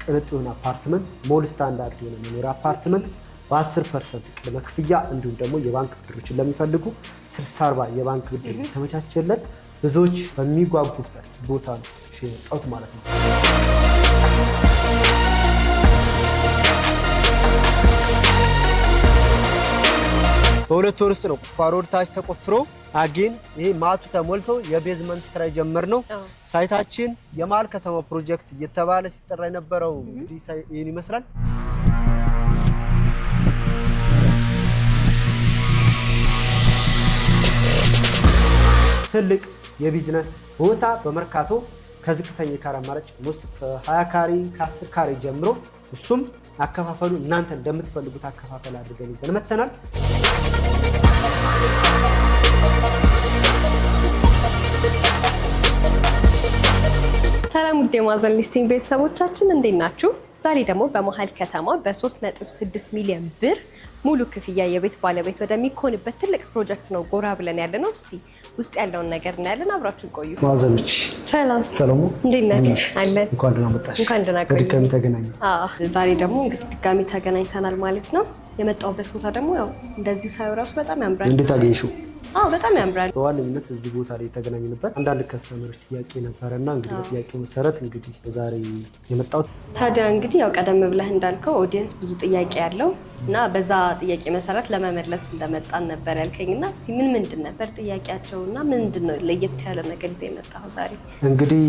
ቅንጡ የሆነ አፓርትመንት ሞል ስታንዳርድ የሆነ መኖሪያ አፓርትመንት በ10% ቅድመ ክፍያ እንዲሁም ደግሞ የባንክ ብድሮችን ለሚፈልጉ 60/40 የባንክ ብድር ተመቻቸለት ብዙዎች በሚጓጉበት ቦታ ነው የመጣሁት ማለት ነው። በሁለት ወር ውስጥ ነው ቁፋሮ ታች ተቆፍሮ አጌን ይሄ ማቱ ተሞልቶ የቤዝመንት ስራ የጀመርነው። ሳይታችን የመሃል ከተማ ፕሮጀክት እየተባለ ሲጠራ የነበረው እንግዲህ ይሄን ይመስላል። ትልቅ የቢዝነስ ቦታ በመርካቶ ከዝቅተኛ ካሬ አማራጭ ውስጥ ከ20 ካሬ ከ10 ካሬ ጀምሮ እሱም አከፋፈሉ እናንተ እንደምትፈልጉት አከፋፈል አድርገን ይዘን መተናል። ሰላም ውድ የማዕዘን ሊስቲንግ ቤተሰቦቻችን እንዴት ናችሁ? ዛሬ ደግሞ በመሃል ከተማ በ3.6 ሚሊዮን ብር ሙሉ ክፍያ የቤት ባለቤት ወደሚኮንበት ትልቅ ፕሮጀክት ነው ጎራ ብለን ያለነው። እስቲ ውስጥ ያለውን ነገር እናያለን። አብራችሁን ቆዩ። ማዕዘኖች ሰላም ሰላም፣ እንዴት ነሽ? አለን። እንኳን ደህና መጣሽ። እንኳን ደህና ቆዩ። ድጋሚ ተገናኘን። ዛሬ ደግሞ እንግዲህ ድጋሚ ተገናኝተናል ማለት ነው። የመጣሁበት ቦታ ደግሞ ያው እንደዚሁ ሳይው ራሱ በጣም ያምራል። እንዴት አገኘሽው? በጣም ያምራል። በዋነኝነት እዚህ ቦታ ላይ የተገናኘንበት አንዳንድ ከስተመሮች ጥያቄ ነበረና እንግዲህ በጥያቄው መሰረት እንግዲህ ዛሬ የመጣሁት ታዲያ እንግዲህ ያው ቀደም ብለህ እንዳልከው ኦዲየንስ ብዙ ጥያቄ ያለው እና በዛ ጥያቄ መሰረት ለመመለስ እንደመጣን ነበር ያልከኝና እስቲ ምንድን ነበር ጥያቄያቸውና ምንድነው ለየት ያለ ነገር ይዘህ የመጣኸው ዛሬ? እንግዲህ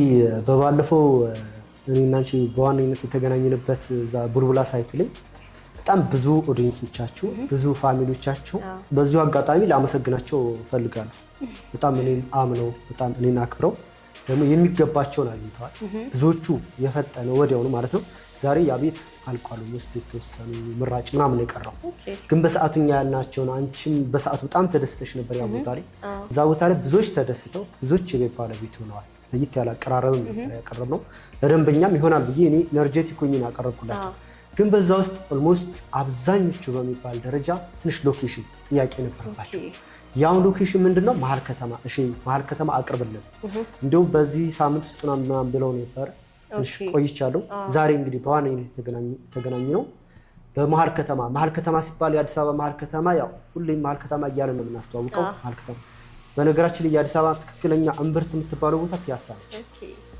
በባለፈው እኔና አንቺ በዋነኝነት የተገናኘንበት እዛ ቡልቡላ ሳይት ላይ በጣም ብዙ ኦዲየንሶቻችሁ ብዙ ፋሚሊዎቻችሁ በዚሁ አጋጣሚ ላመሰግናቸው ፈልጋለሁ። በጣም እኔን አምነው በጣም እኔን አክብረው ደግሞ የሚገባቸውን አግኝተዋል። ብዙዎቹ የፈጠነ ወዲያውኑ ማለት ነው። ዛሬ ያ ቤት አልቋል። ውስጥ የተወሰኑ ምራጭ ምናምን የቀረው ግን በሰዓቱኛ ያልናቸውን አንቺም በሰዓቱ በጣም ተደስተሽ ነበር ያ ቦታ ላይ። እዛ ቦታ ላይ ብዙዎች ተደስተው ብዙዎች የቤት ባለቤት ሆነዋል። ለየት ያለ አቀራረብም ነበር ያቀረብነው። ለደንበኛም ይሆናል ብዬ እኔ ኤነርጄቲክ ሆኜ ያቀረብኩላቸው። ግን በዛ ውስጥ ኦልሞስት አብዛኞቹ በሚባል ደረጃ ትንሽ ሎኬሽን ጥያቄ ነበረባቸው። ያው ሎኬሽን ምንድነው መሃል ከተማ። እሺ መሃል ከተማ አቅርብልን እንደው በዚህ ሳምንት ውስጥ ምናምን ብለው ነበር። እሺ ቆይቻለሁ። ዛሬ እንግዲህ በዋነኝነት የተገናኘ ነው በመሃል ከተማ። መሃል ከተማ ሲባል የአዲስ አበባ መሃል ከተማ ያው ሁሌም መሃል ከተማ እያለ ነው የምናስተዋውቀው። መሃል ከተማ በነገራችን ላይ የአዲስ አበባ ትክክለኛ እምብርት የምትባለው ቦታ ፒያሳ ነች።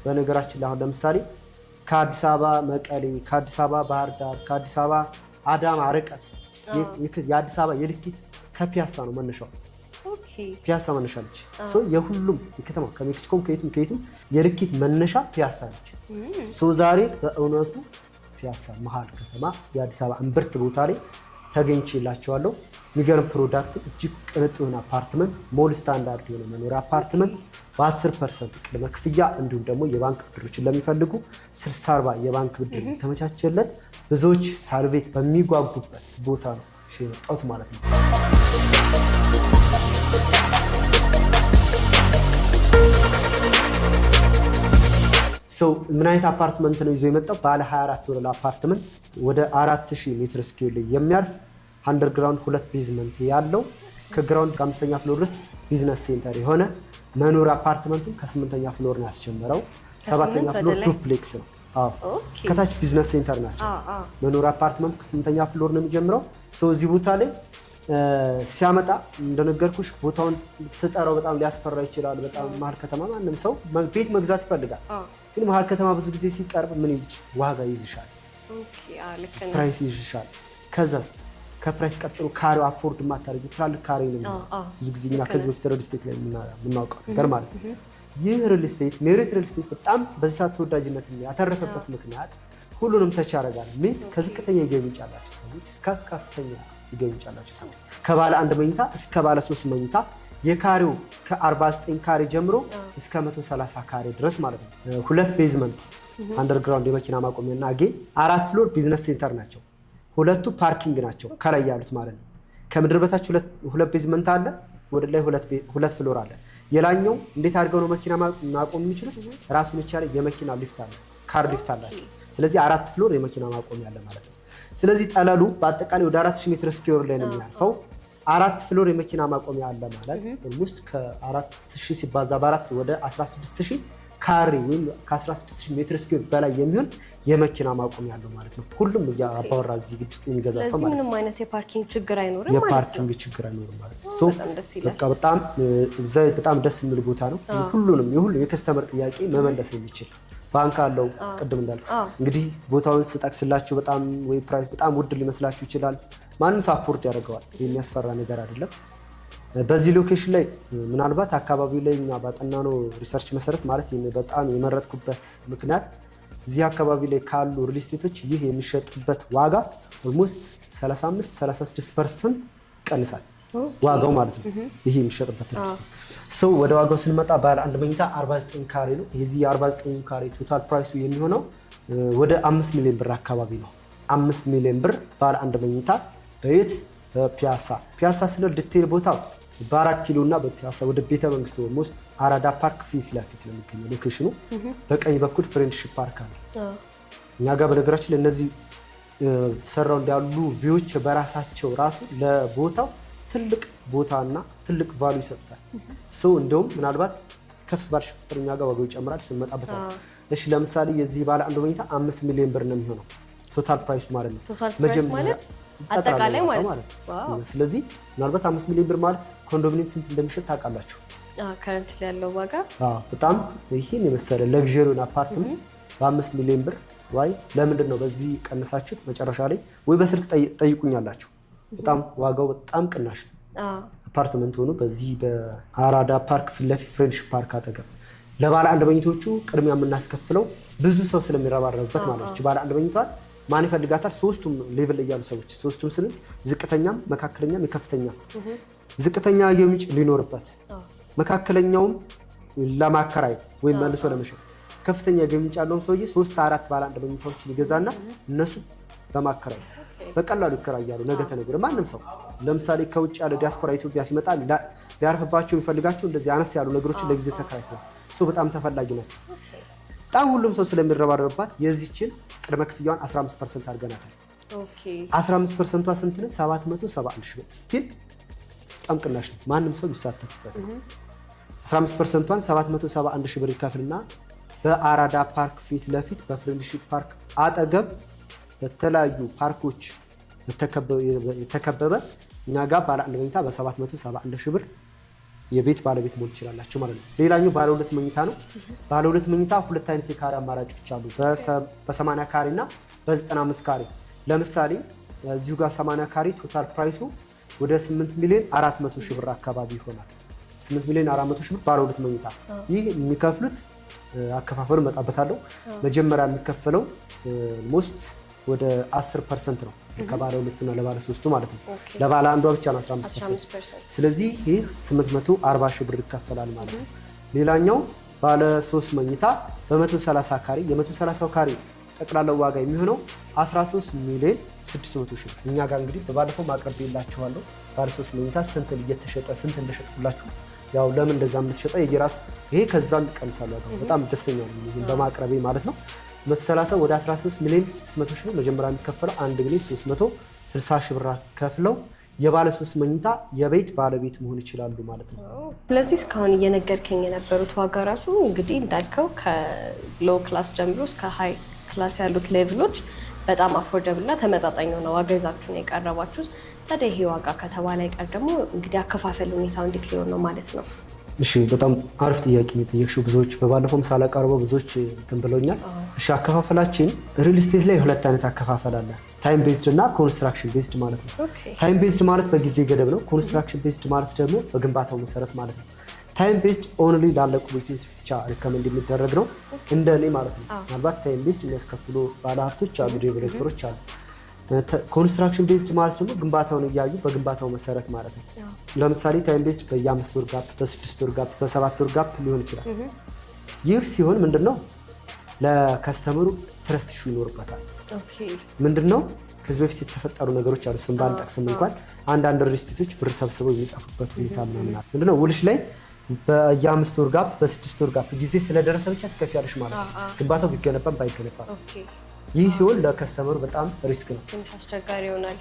በነገራችን ላይ አሁን ለምሳሌ ከአዲስ አበባ መቀሌ፣ ከአዲስ አበባ ባህር ዳር፣ ከአዲስ አበባ አዳማ ርቀት የአዲስ አበባ የልኬት ከፒያሳ ነው መነሻው። ፒያሳ መነሻ ነች። የሁሉም የከተማ ከሜክሲኮም ከየቱም የልኬት መነሻ ፒያሳ ነች። ዛሬ በእውነቱ ፒያሳ መሃል ከተማ የአዲስ አበባ እምብርት ቦታ ላይ ተገኝቼላቸዋለሁ። የሚገርም ፕሮዳክት እጅግ ቅንጡ የሆነ አፓርትመንት ሞል ስታንዳርድ የሆነ መኖሪያ አፓርትመንት በ10% ቅድመ ክፍያ እንዲሁም ደግሞ የባንክ ብድሮችን ለሚፈልጉ 60/40 የባንክ ብድር ተመቻቸለት ብዙዎች ሳልቬት በሚጓጉበት ቦታ ነው የመጣሁት ማለት ነው። ምን አይነት አፓርትመንት ነው ይዞ የመጣው? ባለ 24 ወለል አፓርትመንት ወደ 4000 ሜትር ስኩዌር ላይ የሚያርፍ አንደርግራውንድ 2 ቤዝመንት ያለው ከግራውንድ ከ5ኛ ፍሎር ድረስ ቢዝነስ ሴንተር የሆነ መኖሪያ አፓርትመንቱ ከ8ኛ ፍሎር ነው ያስጀመረው። 7ኛ ፍሎር ዱፕሌክስ ነው። ከታች ቢዝነስ ሴንተር ናቸው። መኖሪያ አፓርትመንቱ ከ8ኛ ፍሎር ነው የሚጀምረው። እዚህ ቦታ ላይ ሲያመጣ እንደነገርኩሽ ቦታውን ስጠራው በጣም ሊያስፈራ ይችላል። በጣም መሃል ከተማ ማንም ሰው ቤት መግዛት ይፈልጋል። ግን መሃል ከተማ ብዙ ጊዜ ሲቀርብ ምን ዋጋ ይዝሻል፣ ፕራይስ ይዝሻል። ከዛስ ከፕራይስ ቀጥሎ ካሬው አፎርድ የማታደርጉ ትላልቅ ካሬ ነው ብዙ ጊዜ እኛ ከዚህ በፊት ሪል ስቴት ላይ የምናውቀው ነገር ማለት ነው። ይህ ሪል ስቴት ሜሪት ሪል ስቴት በጣም በዚህ ሰዓት ተወዳጅነት ያተረፈበት ምክንያት ሁሉንም ተች ያደርጋል። ሚንስ ከዝቅተኛ የገቢ ምንጭ ያላቸው ሰዎች እስከ ከፍተኛ የገቢ ምንጭ ያላቸው ሰዎች ከባለ 1 መኝታ እስከ ባለ 3 መኝታ የካሬው ከ49 ካሬ ጀምሮ እስከ 130 ካሬ ድረስ ማለት ነው። 2 ቤዝመንት አንደርግራውንድ የመኪና ማቆሚያና አጌን 4 ፍሎር ቢዝነስ ሴንተር ናቸው። 2ቱ ፓርኪንግ ናቸው ከላይ ያሉት ማለት ነው። ከምድር በታች 2 ቤዝመንት አለ፣ ወደ ላይ 2 ፍሎር አለ። የላኛው እንዴት አድርገው ነው መኪና ማቆም የሚችሉት? ራሱን የቻለ የመኪና ሊፍት አለ፣ ካር ሊፍት አላቸው። ስለዚህ 4 ፍሎር የመኪና ማቆሚያ አለ ማለት ነው። ስለዚህ ጠለሉ በአጠቃላይ ወደ 4000 ሜትር ስኩዌር ላይ ነው የሚያልፈው። 4 ፍሎር የመኪና ማቆሚያ አለ ማለት ውስጥ ከ4000 ሲባዛ በ4 ወደ 16000 ካሬ ወይም ከ16000 ሜትር ስኩዌር በላይ የሚሆን የመኪና ማቆሚያ ያለው ማለት ነው። ሁሉም አባወራ እዚህ ግቢ ውስጥ የሚገዛ ሰው ማለት ነው። ምንም አይነት የፓርኪንግ ችግር አይኖርም ማለት ነው። የፓርኪንግ ችግር አይኖርም ማለት ነው። በቃ በጣም ደስ የሚል ቦታ ነው። ሁሉንም የከስተመር ጥያቄ መመለስ የሚችል ባንክ አለው። ቅድም እንዳልኩ እንግዲህ ቦታውን ስጠቅስላችሁ ፕራይስ በጣም ውድ ሊመስላችሁ ይችላል። ማንም ሰው አፎርድ ያደርገዋል። የሚያስፈራ ነገር አይደለም። በዚህ ሎኬሽን ላይ ምናልባት አካባቢው ላይ እኛ ባጠናነው ሪሰርች መሰረት ማለት በጣም የመረጥኩበት ምክንያት እዚህ አካባቢ ላይ ካሉ ሪል ስቴቶች ይህ የሚሸጥበት ዋጋ ኦልሞስት 35-36% ይቀንሳል ዋጋው ማለት ነው። ይህ የሚሸጥበት ሪል ስቴት ሰው ወደ ዋጋው ስንመጣ ባለ አንድ መኝታ 49 ካሬ ነው። የዚህ 49 ካሬ ቶታል ፕራይሱ የሚሆነው ወደ 5 ሚሊዮን ብር አካባቢ ነው። 5 ሚሊዮን ብር ባለ አንድ መኝታ በየት ፒያሳ ስለ ዲቴል ቦታው በ4 ኪሎ እና በፒያሳ ወደ ቤተ መንግስት ውስጥ አራዳ ፓርክ ፊት ለፊት ነው የሚገኘው ሎኬሽኑ። በቀኝ በኩል ፍሬንድሺፕ ፓርክ አለ። እኛ ጋር በነገራችን ለእነዚህ ተሰራው እንዳሉ ቪዎች በራሳቸው ራሱ ለቦታው ትልቅ ቦታና ትልቅ ቫሉ ይሰጣል። እንደውም ምናልባት ከፍ ባልሽ ቁጥር እኛ ጋር ዋጋው ይጨምራል። እንመጣበታለን። እሺ ለምሳሌ የዚህ ባለ አንድ መኝታ 5 ሚሊዮን ብር ነው የሚሆነው ቶታል ፕራይስ ማለት ነው። መጀመሪያ አጠቃላይ ማለት ነው። ስለዚህ ምናልባት 5 ሚሊዮን ብር ማለት ኮንዶሚኒየም ስንት እንደሚሸጥ ታውቃላችሁ? ከረንት ላይ ያለው ዋጋ በጣም ይሄን የመሰለ ለግዠሪውን አፓርትመንት በ5 ሚሊዮን ብር ዋይ ለምንድን ነው በዚህ ቀነሳችሁት? መጨረሻ ላይ ወይ በስልክ ጠይቁኛላችሁ። በጣም ዋጋው በጣም ቅናሽ ነው። አፓርትመንት ሆኖ በዚህ በአራዳ ፓርክ ፊት ለፊት ፍሬንድሺፕ ፓርክ አጠገብ ለባለ አንድ መኝቶቹ ቅድሚያ የምናስከፍለው ብዙ ሰው ስለሚረባረብበት ማለት ነው። ባለ አንድ መኝታ ማን ይፈልጋታል? ሶስቱም ሌቭል ላይ ያሉ ሰዎች ሶስቱም ስንል ዝቅተኛም፣ መካከለኛም፣ የከፍተኛ ዝቅተኛ የምንጭ ሊኖርበት መካከለኛውም ለማከራየት ወይም መልሶ ለመሸጥ ከፍተኛ የምንጭ ያለውን ሰውዬ 3-4 ባለ አንድ መኝታዎችን ይገዛና እነሱ በማከራየት በቀላሉ ይከራያሉ። ነገ ተነገ ማንም ሰው ለምሳሌ ከውጭ ያለ ዲያስፖራ ኢትዮጵያ ሲመጣ ሊያርፍባቸው የሚፈልጋቸው እንደዚህ አነስ ያሉ ነገሮችን ለጊዜው ተከራይተው በጣም ተፈላጊ ናቸው። በጣም ሁሉም ሰው ስለሚረባረብባት የዚችን ቅድመ ክፍያዋን 15% አድርገናታል። 15%ቷ ስንት ነው? 771 ሺህ ብር ስቲል በጣም ቅናሽ ነው። ማንም ሰው ይሳተፍበት። 15%ቷን 771 ሺህ ብር ይከፍልና በአራዳ ፓርክ ፊት ለፊት በፍሬንድሺፕ ፓርክ አጠገብ በተለያዩ ፓርኮች የተከበበ እኛ ጋር ባለ አንድ መኝታ በ771 ሺህ ብር የቤት ባለቤት መሆን ይችላላችሁ ማለት ነው። ሌላኛው ባለ ሁለት መኝታ ነው። ባለ ሁለት መኝታ ሁለት አይነት የካሬ አማራጮች አሉ። በ80 ካሬ እና በ95 ካሬ። ለምሳሌ እዚሁ ጋር 80 ካሬ ቶታል ፕራይሱ ወደ 8 ሚሊዮን 400 ሺህ ብር አካባቢ ይሆናል። 8 ሚሊዮን 400 ሺህ ብር ባለ ሁለት መኝታ። ይህ የሚከፍሉት አከፋፈሉ መጣበታለሁ። መጀመሪያ የሚከፈለው ሞስት ወደ 10% ነው ከባለ ሁለቱና ለባለ ሶስቱ ማለት ነው። ለባለ አንዷ ብቻ ነው 15%። ስለዚህ ይህ 840 ሺህ ብር ይከፈላል ማለት ነው። ሌላኛው ባለ 3 መኝታ በ130 ካሬ የ130 ካሬ ጠቅላላ ዋጋ የሚሆነው 13 ሚሊዮን 600 ሺህ ብር። እኛ ጋር እንግዲህ በባለፈው ማቅረብላችኋለሁ ባለ 3 መኝታ ስንት እየተሸጠ ስንት እንደሸጥኩላችሁ ያው ለምን እንደዛ እንደተሸጠ የራሱ ይሄ ከዛም ይቀንሳል ዋጋው። በጣም ደስተኛ ነኝ ይሄን በማቅረቤ ማለት ነው። 130 ወደ 13 ሚሊዮን 600 ሺህ ነው መጀመሪያ የሚከፈለው 1 ሚሊዮን 360 ሺህ ብር ከፍለው የባለ 3 መኝታ የቤት ባለቤት መሆን ይችላሉ ማለት ነው። ስለዚህ እስካሁን እየነገርከኝ የነበሩት ዋጋ ራሱ እንግዲህ እንዳልከው ከሎው ክላስ ጀምሮ እስከ ሃይ ክላስ ያሉት ሌቭሎች በጣም አፎርደብል እና ተመጣጣኝ ነው ዋጋ ይዛችሁ ነው የቀረባችሁት። ታዲያ ይሄ ዋጋ ከተባለ አይቀር ደግሞ እንግዲህ አከፋፈል ሁኔታው እንዴት ሊሆን ነው ማለት ነው? እሺ በጣም አሪፍ ጥያቄ ነው የጠየቅሽው። ብዙዎች በባለፈው ሳላቀርበው ብዙዎች እንትን ብለውኛል። እሺ አከፋፈላችን ሪል ስቴት ላይ ሁለት አይነት አከፋፈል አለ። ታይም ቤዝድ እና ኮንስትራክሽን ቤዝድ ማለት ነው። ታይም ቤዝድ ማለት በጊዜ ገደብ ነው። ኮንስትራክሽን ቤዝድ ማለት ደግሞ በግንባታው መሰረት ማለት ነው። ታይም ቤዝድ ኦንሊ ላለቁ ቤቶች ብቻ ሪከመንድ የሚደረግ ነው እንደኔ ማለት ነው። ምናልባት ታይም ቤዝድ የሚያስከፍሉ ባለሀብቶች አሉ፣ ዴቨሎፐሮች አሉ። ኮንስትራክሽን ቤዝድ ማለት ደግሞ ግንባታውን እያዩ በግንባታው መሰረት ማለት ነው። ለምሳሌ ታይም ቤዝድ በየ5 ወር ጋፕ፣ በ6 ወር ጋፕ፣ በ7 ወር ጋፕ ሊሆን ይችላል። ይህ ሲሆን ምንድነው ለከስተመሩ ትረስት ኢሹ ይኖርበታል። ምንድነው ከዚህ በፊት የተፈጠሩ ነገሮች አሉ። ስም ባንጠቅስም እንኳን አንዳንድ ሪስቲቶች ብር ሰብስበው የሚጠፉበት ሁኔታ ምናምን አለ። ምንድነው ውልሽ ላይ በየ5 ወር ጋፕ፣ በ6 ወር ጋፕ ጊዜ ስለደረሰ ብቻ ትከፍያለሽ ማለት ነው። ግንባታው ቢገነባም ባይገነባም ይህ ሲሆን ለከስተመሩ በጣም ሪስክ ነው፣ ትንሽ አስቸጋሪ ይሆናል።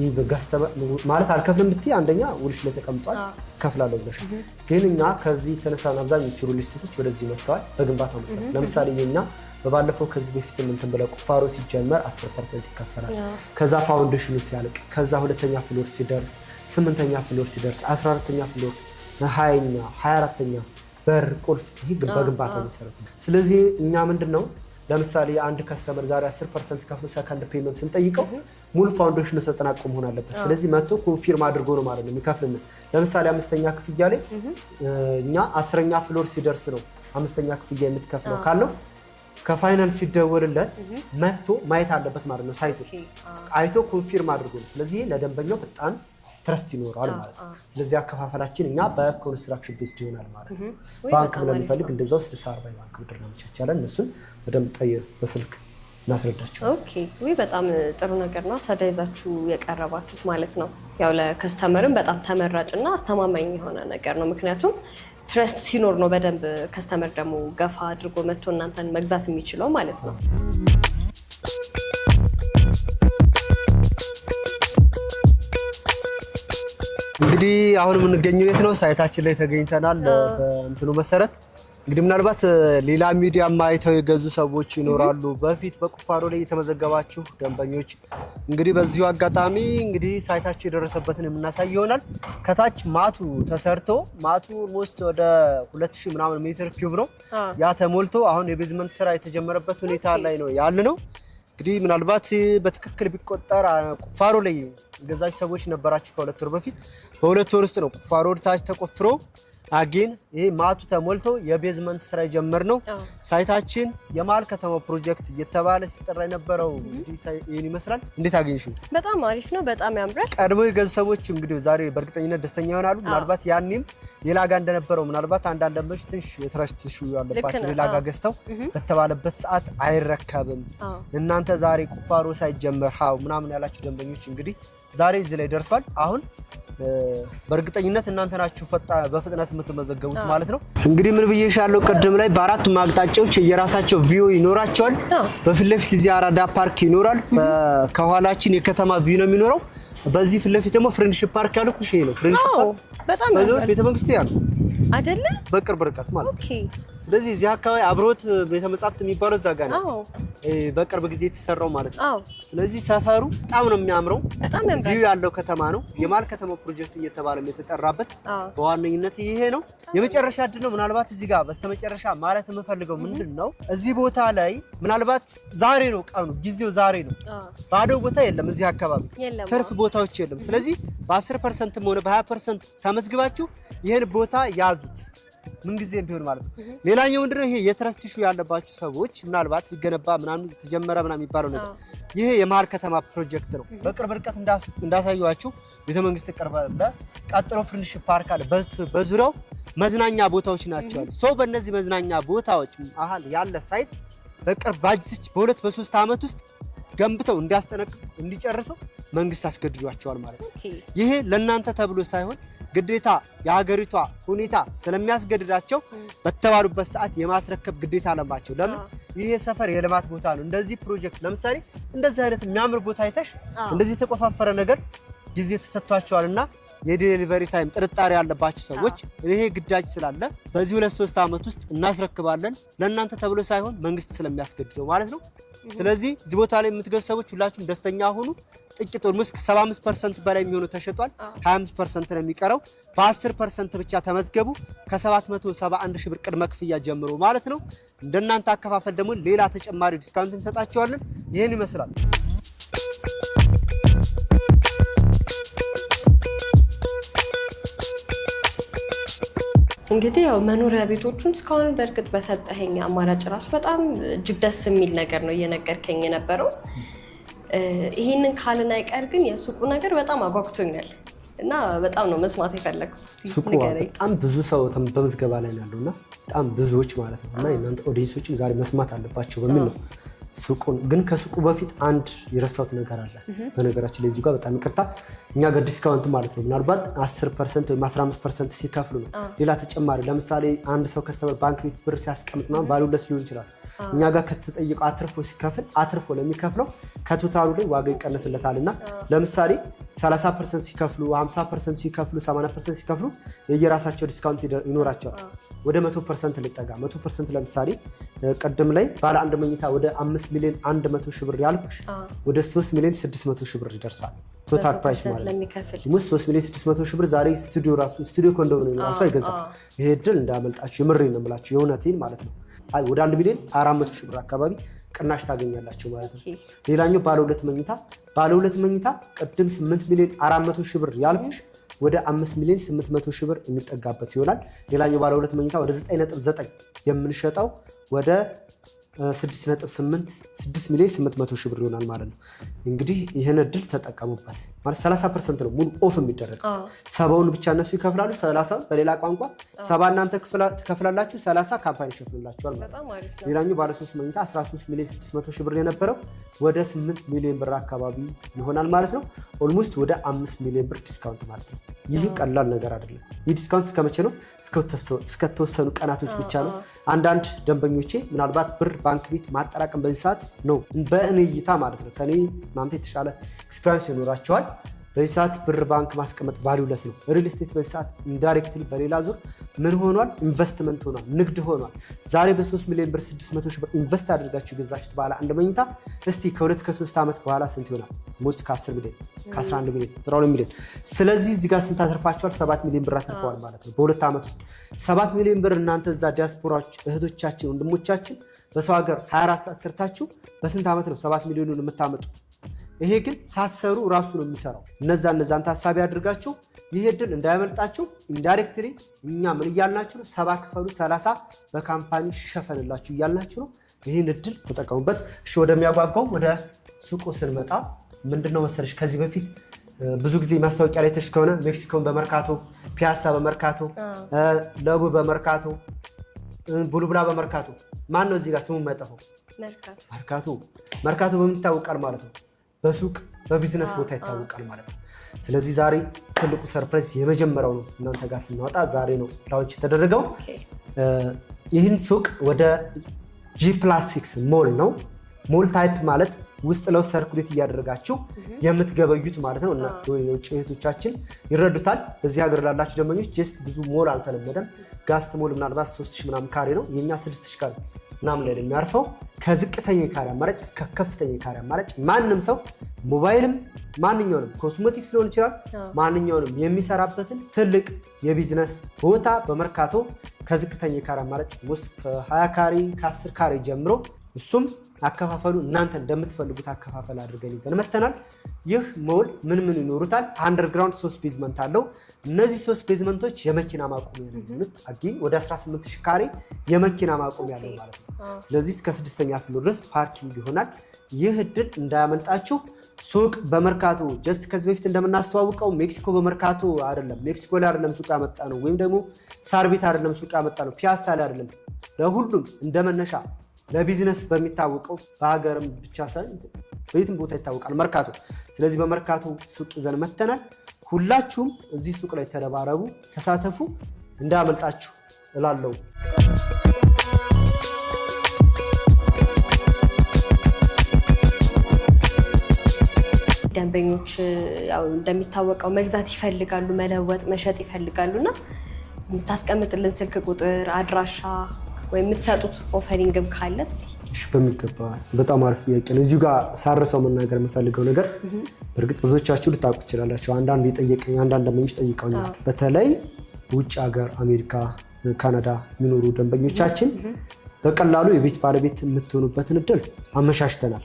ይህ በከስተመር ማለት አልከፍልም ብትይ አንደኛ ውልሽ ላይ ተቀምጧል ከፍላለሁ ብለሽ፣ ግን እኛ ከዚህ ተነሳን አብዛኞቹ ሪል ስቴቶች ወደዚህ መጥተዋል በግንባታው መሰረት። ለምሳሌ የኛ በባለፈው ከዚህ በፊት እንትን ብለ ቁፋሮ ሲጀመር 10% ይከፈላል። ከዛ ፋውንዴሽኑ ሲያልቅ፣ ከዛ ሁለተኛ ፍሎር ሲደርስ፣ 8ኛ ፍሎር ሲደርስ፣ 14ኛ ፍሎር፣ 20ኛ 24ኛ በር ቁልፍ፣ ይህ በግንባታው መሰረት ነው። ስለዚህ እኛ ምንድነው ለምሳሌ አንድ ከስተመር ዛሬ 10% ከፍሎ ሰከንድ ፔመንት ስንጠይቀው ሙሉ ፋውንዴሽኑ ተጠናቆ መሆን አለበት። ስለዚህ መጥቶ ኮንፊርም አድርጎ ነው ማለት ነው የሚከፍልን። ለምሳሌ 5ኛ ክፍያ ላይ እኛ 10ኛ ፍሎር ሲደርስ ነው 5ኛ ክፍያ የምትከፍለው ካለው ከፋይናንስ ሲደወልለት መጥቶ ማየት አለበት ማለት ነው። ሳይቱ አይቶ ኮንፊርም አድርጎ ነው። ስለዚህ ለደንበኛው በጣም ትረስት ይኖራል ማለት ነው። ስለዚህ አከፋፈላችን እኛ በኮንስትራክሽን ቤዝድ ይሆናል ማለት ነው። ባንክ ለሚፈልግ እንደዛው 60-40 ባንክ ብድር ነው የሚቻቻለን። እነሱን በደንብ በስልክ እናስረዳቸው። ኦኬ ወይ በጣም ጥሩ ነገር ነው ተዳይዛችሁ የቀረባችሁት ማለት ነው። ያው ለከስተመርም በጣም ተመራጭና አስተማማኝ የሆነ ነገር ነው። ምክንያቱም ትረስት ሲኖር ነው በደንብ ከስተመር ደግሞ ገፋ አድርጎ መጥቶ እናንተን መግዛት የሚችለው ማለት ነው። እንግዲህ አሁን የምንገኘው የት ነው? ሳይታችን ላይ ተገኝተናል። በእንትኑ መሰረት እንግዲህ ምናልባት ሌላ ሚዲያ ማይተው የገዙ ሰዎች ይኖራሉ። በፊት በቁፋሮ ላይ የተመዘገባችሁ ደንበኞች እንግዲህ በዚሁ አጋጣሚ እንግዲህ ሳይታችን የደረሰበትን የምናሳይ ይሆናል። ከታች ማቱ ተሰርቶ ማቱ ሞስት ወደ 2000 ምናምን ሜትር ኪዩብ ነው ያ ተሞልቶ አሁን የቤዝመንት ስራ የተጀመረበት ሁኔታ ላይ ነው ያለ ነው። እንግዲህ ምናልባት በትክክል ቢቆጠር ቁፋሮ ላይ ገዛች ሰዎች ነበራችሁ ከ2 ወር በፊት። በ2 ወር ውስጥ ነው ቁፋሮ ታች ተቆፍሮ አጌን ይሄ ማቱ ተሞልቶ የቤዝመንት ስራ የጀመርነው። ሳይታችን የመሀል ከተማ ፕሮጀክት እየተባለ ሲጠራ የነበረው እንግዲህ ይሄን ይመስላል። እንዴት አገኝሽው? በጣም አሪፍ ነው፣ በጣም ያምራል። ቀድሞ የገዙ ሰዎች እንግዲህ ዛሬ በእርግጠኝነት ደስተኛ ይሆናሉ። ምናልባት ያኔም ሌላ ጋር እንደነበረው ምናልባት አንዳንድ ደንበኞች ትንሽ የትረስት ሹ ያለባቸው ሌላ ጋር ገዝተው በተባለበት ሰዓት አይረከብም እናንተ ዛሬ ቁፋሮ ሳይጀመር ሃው ምናምን ያላችሁ ደንበኞች እንግዲህ ዛሬ እዚህ ላይ ደርሷል። አሁን በእርግጠኝነት እናንተ ናችሁ በፍጥነት የምትመዘገቡት ማለት ነው። እንግዲህ ምን ብዬሻለሁ ቅድም ላይ በአራቱም አቅጣጫዎች የራሳቸው ቪው ይኖራቸዋል። በፊት ለፊት እዚህ አራዳ ፓርክ ይኖራል። ከኋላችን የከተማ ቪው ነው የሚኖረው። በዚህ ፊት ለፊት ደግሞ ፍሬንድሺፕ ፓርክ ያለው ኩሽ ነው። ፍሬንድሺፕ ፓርክ በጣም ቤተ መንግስት ያለው አይደለ? በቅርብ ርቀት ማለት ነው። ኦኬ። ስለዚህ እዚህ አካባቢ አብሮት ቤተ መጻሕፍት የሚባለው እዛ ጋር ነው። በቅርብ ጊዜ የተሰራው ማለት ነው። ስለዚህ ሰፈሩ በጣም ነው የሚያምረው። ቪው ያለው ከተማ ነው። የመሀል ከተማ ፕሮጀክት እየተባለ የተጠራበት በዋነኝነት ይሄ ነው። የመጨረሻ እድል ነው። ምናልባት እዚህ ጋር በስተመጨረሻ ማለት የምፈልገው ምንድን ነው እዚህ ቦታ ላይ ምናልባት ዛሬ ነው ቀኑ፣ ጊዜው ዛሬ ነው። ባዶ ቦታ የለም እዚህ አካባቢ ትርፍ ቦታዎች የለም። ስለዚህ በ10% ሆነ በ20% ተመዝግባችሁ ይሄን ቦታ ያዙት ምን ጊዜም ቢሆን ማለት ነው። ሌላኛው ምንድነው ይሄ የትረስት ኢሹ ያለባችሁ ሰዎች ምናልባት ሊገነባ ምናምን ተጀመረ ምናምን የሚባለው ነገር ይሄ የመሀል ከተማ ፕሮጀክት ነው። በቅርብ ርቀት እንዳሳየዋችሁ ቤተ መንግስት ቅርብ አለ፣ ቀጥሎ ፍሬንድሺፕ ፓርክ አለ፣ በዙሪያው መዝናኛ ቦታዎች ናቸው። ሶ በእነዚህ መዝናኛ ቦታዎች መሀል ያለ ሳይት በቅርብ ባጅስች በ2-3 ዓመት ውስጥ ገንብተው እንዲያስጠነቅቁ እንዲጨርሰው መንግስት አስገድዷቸዋል ማለት ነው። ይሄ ለእናንተ ተብሎ ሳይሆን ግዴታ የሀገሪቷ ሁኔታ ስለሚያስገድዳቸው በተባሉበት ሰዓት የማስረከብ ግዴታ አለባቸው። ለምን? ይሄ ሰፈር የልማት ቦታ ነው። እንደዚህ ፕሮጀክት ለምሳሌ እንደዚህ አይነት የሚያምር ቦታ አይተሽ እንደዚህ የተቆፋፈረ ነገር ጊዜ ተሰጥቷቸዋልና የዴሊቨሪ ታይም ጥርጣሬ ያለባችሁ ሰዎች ይሄ ግዳጅ ስላለ በዚህ 2-3 ዓመት ውስጥ እናስረክባለን። ለእናንተ ተብሎ ሳይሆን መንግስት ስለሚያስገድደው ማለት ነው። ስለዚህ እዚህ ቦታ ላይ የምትገዙ ሰዎች ሁላችሁም ደስተኛ ሁኑ። ጥቂት ኦልሞስት 75% በላይ የሚሆኑ ተሸጧል። 25% ነው የሚቀረው። በ10% ብቻ ተመዝገቡ። ከ771 ሺህ ብር ቅድመ ክፍያ ጀምሮ ማለት ነው። እንደናንተ አከፋፈል ደግሞ ሌላ ተጨማሪ ዲስካውንት እንሰጣቸዋለን። ይሄን ይመስላል። እንግዲህ ያው መኖሪያ ቤቶቹን እስካሁን በእርግጥ በሰጠኸኝ አማራጭ ራሱ በጣም እጅግ ደስ የሚል ነገር ነው እየነገርከኝ የነበረው። ይህንን ካልን አይቀር ግን የሱቁ ነገር በጣም አጓጉቶኛል። እና በጣም ነው መስማት የፈለኩት። ሱቁ በጣም ብዙ ሰው በምዝገባ ላይ ያለውና በጣም ብዙዎች ማለት ነው እና የእናንተ ኦዲየንሶችን ዛሬ መስማት አለባቸው በሚል ነው። ሱቁን ግን ከሱቁ በፊት አንድ የረሳሁት ነገር አለ። በነገራችን ላይ እዚህ ጋር በጣም ይቅርታ፣ እኛ ጋር ዲስካውንት ማለት ነው ምናልባት 10% ወይም 15% ሲከፍሉ ነው ሌላ ተጨማሪ። ለምሳሌ አንድ ሰው ከስተመር ባንክ ቤት ብር ሲያስቀምጥ ነው ባሉለስ ሊሆን ይችላል። እኛ ጋር ከተጠየቀው አትርፎ ሲከፍል አትርፎ ለሚከፍለው ከቶታሉ ላይ ዋጋ ይቀነስለታልና ለምሳሌ 30% ሲከፍሉ፣ 50% ሲከፍሉ፣ 80% ሲከፍሉ የየራሳቸው ዲስካውንት ይኖራቸዋል። ወደ 100% ልጠጋ 100% ለምሳሌ ቀደም ላይ ባለ አንድ መኝታ ወደ 5 ሚሊዮን 100 ሺህ ብር ያልኩሽ ወደ 3 ሚሊዮን 600 ሺህ ብር ይደርሳል። ቶታል ፕራይስ ማለት ነው 3 ሚሊዮን 600 ሺህ ብር። ዛሬ ስቱዲዮ ኮንዶሚኒየም ራሱ አይገዛም። ይሄ እድል እንዳያመልጣችሁ የምሬን ነው የምላችሁ፣ የእውነቴን ማለት ነው። ወደ 1 ሚሊዮን 400 ሺህ ብር አካባቢ ቅናሽ ታገኛላችሁ ማለት ነው። ሌላኛው ባለ ሁለት መኝታ ቅድም 8 ሚሊዮን 400 ሺህ ብር ያልኩሽ ወደ 5 ሚሊዮን 800 ሺህ ብር የሚጠጋበት ይሆናል። ሌላኛው ባለ ሁለት መኝታ ወደ 9.9 የምንሸጠው ወደ 6 ሚሊዮን 800 ሺህ ብር ይሆናል ማለት ነው። እንግዲህ ይህን እድል ተጠቀሙበት ማለት 30% ነው ሙሉ ኦፍ የሚደረግ 70ውን ብቻ እነሱ ይከፍላሉ። 30 በሌላ ቋንቋ 70 እናንተ ትከፍላላችሁ፣ 30 ካምፓኒ ይሸፍንላችኋል ማለት ነው። ሌላኛው ባለ 3 መኝታ 13 ሚሊዮን 600 ሺህ ብር የነበረው ወደ 8 ሚሊዮን ብር አካባቢ ይሆናል ማለት ነው። ኦልሞስት ወደ 5 ሚሊዮን ብር ዲስካውንት ማለት ነው። ይህ ቀላል ነገር አይደለም። ይህ ዲስካውንት እስከመቼ ነው? እስከተወሰኑ ቀናቶች ብቻ ነው። አንዳንድ ደንበኞቼ ምናልባት ብር ባንክ ቤት ማጠራቀም በዚህ ሰዓት ነው በእኔ እይታ ማለት ነው። ከኔ እናንተ የተሻለ ኤክስፒሪያንስ ይኖራቸዋል። በዚህ ሰዓት ብር ባንክ ማስቀመጥ ቫልዩለስ ነው። ሪል ስቴት በዚህ ሰዓት ኢንዳይሬክትሊ በሌላ ዙር ምን ሆኗል? ኢንቨስትመንት ሆኗል፣ ንግድ ሆኗል። ዛሬ በ3 ሚሊዮን ብር 600 ሺህ ብር ኢንቨስት አድርጋችሁ የገዛችሁት ባለ አንድ መኝታ እስቲ ከ2 ከ3 ዓመት በኋላ ስንት ይሆናል? ሞስት ከ10 ሚሊዮን ከ11 ሚሊዮን 12 ሚሊዮን። ስለዚህ እዚህ ጋር ስንት አትርፋችኋል? 7 ሚሊዮን ብር አትርፈዋል ማለት ነው በ2 ዓመት ውስጥ 7 ሚሊዮን ብር። እናንተ እዛ ዲያስፖራዎች እህቶቻችን ወንድሞቻችን በሰው ሀገር 24 ሰዓት ሰርታችሁ በስንት ዓመት ነው 7 ሚሊዮኑን የምታመጡት? ይሄ ግን ሳትሰሩ ራሱ ነው የሚሰራው። እነዛን ታሳቢ አድርጋችሁ ይሄ እድል እንዳያመልጣችሁ። ኢንዳይሬክትሊ እኛ ምን እያልናችሁ ነው? 70 ክፈሉ 30 በካምፓኒ ሸፈንላችሁ እያልናችሁ ነው። ይህን እድል ተጠቀሙበት። እሺ ወደሚያጓጓው ወደ ሱቁ ስንመጣ ምንድነው መሰለሽ ከዚህ በፊት ብዙ ጊዜ ማስታወቂያ ላይ ተሽ ከሆነ ሜክሲኮን በመርካቶ፣ ፒያሳ በመርካቶ፣ ለቡ በመርካቶ፣ ቡልቡላ በመርካቶ ማን ነው እዚህ ጋር ስሙ የማይጠፋው? መርካቶ በምን ይታወቃል ማለት ነው? በሱቅ በቢዝነስ ቦታ ይታወቃል ማለት ነው። ስለዚህ ዛሬ ትልቁ ሰርፕራይዝ የመጀመሪያው ነው እናንተ ጋር ስናወጣ ዛሬ ነው ላውንች የተደረገው። ይህን ሱቅ ወደ G+6 ሞል ነው። ሞል ታይፕ ማለት ውስጥ ለው ሰርኩሌት እያደረጋችሁ የምትገበዩት ማለት ነው። እና የውጭ እህቶቻችን ይረዱታል። በዚህ ሀገር ላላችሁ ደንበኞች ጀስት ብዙ ሞል አልተለመደም። ጋስት ሞል ምናልባት 3000 ምናምን ካሬ ነው፣ የኛ 6000 ካሬ ምናምን ላይ የሚያርፈው። ከዝቅተኛ ካሬ አማራጭ እስከ ከፍተኛ ካሬ አማራጭ ማንም ሰው ሞባይልም ማንኛውንም ኮስሞቲክስ ሊሆን ይችላል ማንኛውንም የሚሰራበትን ትልቅ የቢዝነስ ቦታ በመርካቶ ከዝቅተኛ ካሬ አማራጭ ውስጥ ከ20 ካሬ ከ10 ካሬ ጀምሮ እሱም አከፋፈሉ እናንተ እንደምትፈልጉት አከፋፈል አድርገን ይዘን መተናል። ይህ ሞል ምን ይኖሩታል? አንደርግራውንድ 3 ቤዝመንት አለው። እነዚህ 3 ቤዝመንቶች የመኪና ማቆሚያ ነው የሚሆኑት። አጊን ወደ 18000 ካሬ የመኪና ማቆሚያ ያለው ማለት ነው። ስለዚህ እስከ 6ኛ ፍሎር ድረስ ፓርኪንግ ይሆናል። ይህ እድል እንዳያመልጣችሁ። ሱቅ በመርካቶ ጀስት ከዚህ በፊት እንደምናስተዋውቀው ሜክሲኮ በመርካቶ አይደለም፣ ሜክሲኮ ላይ አይደለም ሱቅ ያመጣ ነው፣ ወይም ደግሞ ሳር ቤት አይደለም ሱቅ ያመጣ ነው፣ ፒያሳ ላይ አይደለም። ለሁሉም እንደመነሻ ለቢዝነስ በሚታወቀው በሀገርም ብቻ ሳይሆን በየትም ቦታ ይታወቃል መርካቶ። ስለዚህ በመርካቶ ሱቅ ይዘን መተናል። ሁላችሁም እዚህ ሱቅ ላይ ተረባረቡ፣ ተሳተፉ፣ እንዳያመልጣችሁ እላለሁ። ደንበኞች ያው እንደሚታወቀው መግዛት ይፈልጋሉ፣ መለወጥ፣ መሸጥ ይፈልጋሉና የምታስቀምጥልን ስልክ ቁጥር፣ አድራሻ ወይ የምትሰጡት ኦፈሪንግም ካለ እስቲ? እሺ በሚገባ በጣም አሪፍ ጥያቄ ነው። እዚሁ ጋር ሳርሰው መናገር የምፈልገው ነገር በእርግጥ ብዙዎቻችሁ ልታውቁ ትችላላችሁ። አንዳንድ ደንበኞች ጠይቀውኛል። በተለይ ውጭ ሀገር አሜሪካ፣ ካናዳ የሚኖሩ ደንበኞቻችን በቀላሉ የቤት ባለቤት የምትሆኑበትን እድል አመሻሽተናል።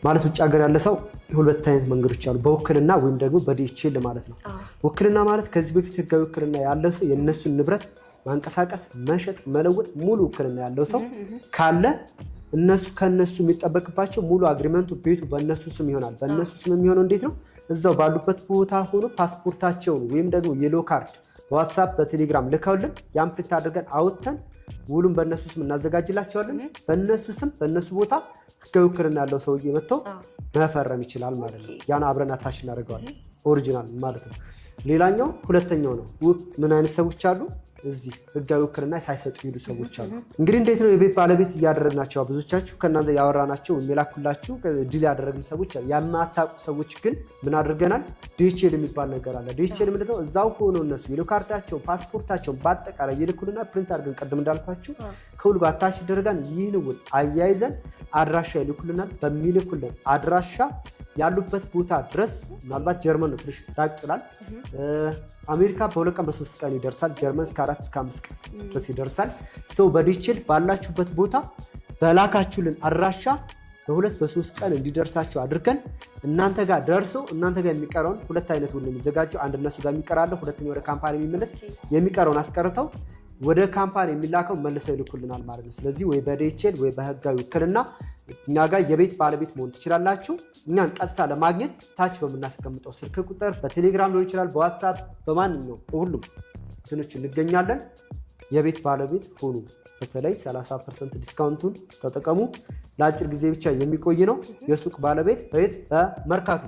ማለት ውጭ ሀገር ያለ ሰው ሁለት አይነት መንገዶች አሉ። በውክልና ወይም ደግሞ በዲኤችኤል ማለት ነው። ውክልና ማለት ከዚህ በፊት ህጋዊ ውክልና ያለው ሰው የነሱን ንብረት ማንቀሳቀስ፣ መሸጥ፣ መለወጥ ሙሉ ውክልና ያለው ሰው ካለ እነሱ ከነሱ የሚጠበቅባቸው ሙሉ አግሪመንቱ ቤቱ በእነሱ ስም ይሆናል። በእነሱ ስም የሚሆነው እንዴት ነው? እዛው ባሉበት ቦታ ሆኖ ፓስፖርታቸውን ወይም ደግሞ የሎ ካርድ በዋትሳፕ በቴሌግራም ልከውልን ያን ፕሪንት አድርገን አውጥተን ውሉን በእነሱ ስም እናዘጋጅላቸዋለን። በእነሱ ስም በእነሱ ቦታ ህጋዊ ውክልና ያለው ሰውዬ መጥተው መፈረም ይችላል ማለት ነው። ያን አብረን አታች እናደርገዋለን ኦሪጂናል ማለት ነው። ሌላኛው ሁለተኛው ነው። ምን አይነት ሰዎች አሉ? እዚህ ህጋዊ ውክልና ሳይሰጡ ሄዱ ሰዎች አሉ። እንግዲህ እንዴት ነው የቤት ባለቤት እያደረግናቸው? ብዙዎቻችሁ ከእናንተ ያወራናቸው የሚላኩላችሁ ዲል ያደረግን ሰዎች አሉ። የማታውቁ ሰዎች ግን ምን አድርገናል? ዲኤችኤል የሚባል ነገር አለ። ዲኤችኤል ምንድነው? እዛው ሆኖ እነሱ የሎ ካርዳቸውን ፓስፖርታቸውን በአጠቃላይ ይልኩልና ፕሪንት አድርገን ቅድም እንዳልኳችሁ ከሁሉ ጋር አታች ደርገን ይህን ውል አያይዘን አድራሻ ይልኩልናል። በሚልኩልን አድራሻ ያሉበት ቦታ ድረስ ምናልባት ጀርመን ነው ትንሽ ራቅ ይላል። አሜሪካ በ2 ቀን በ3 ቀን ይደርሳል። ጀርመን እስከ 4 እስከ 5 ቀን ድረስ ይደርሳል። ሰው በዲኤችኤል ባላችሁበት ቦታ በላካችሁልን አድራሻ በ2 በ3 ቀን እንዲደርሳችሁ አድርገን እናንተ ጋር ደርሶ እናንተ ጋር የሚቀረውን ሁለት አይነት ውል ነው የሚዘጋጀው። አንድ እነሱ ጋር የሚቀራለ፣ ሁለተኛው ወደ ካምፓኒ የሚመለስ የሚቀረውን አስቀርተው ወደ ካምፓኒ የሚላከው መልሰው ይልኩልናል ማለት ነው። ስለዚህ ወይ በዲኤችኤል ወይ በህጋዊ ውክልና እኛ ጋር የቤት ባለቤት መሆን ትችላላችሁ። እኛን ቀጥታ ለማግኘት ታች በምናስቀምጠው ስልክ ቁጥር በቴሌግራም ሊሆን ይችላል፣ በዋትሳፕ በማንኛውም ሁሉም ትንሽ እንገኛለን። የቤት ባለቤት ሆኑ። በተለይ 30% ዲስካውንቱን ተጠቀሙ። ለአጭር ጊዜ ብቻ የሚቆይ ነው። የሱቅ ባለቤት በየት? በመርካቶ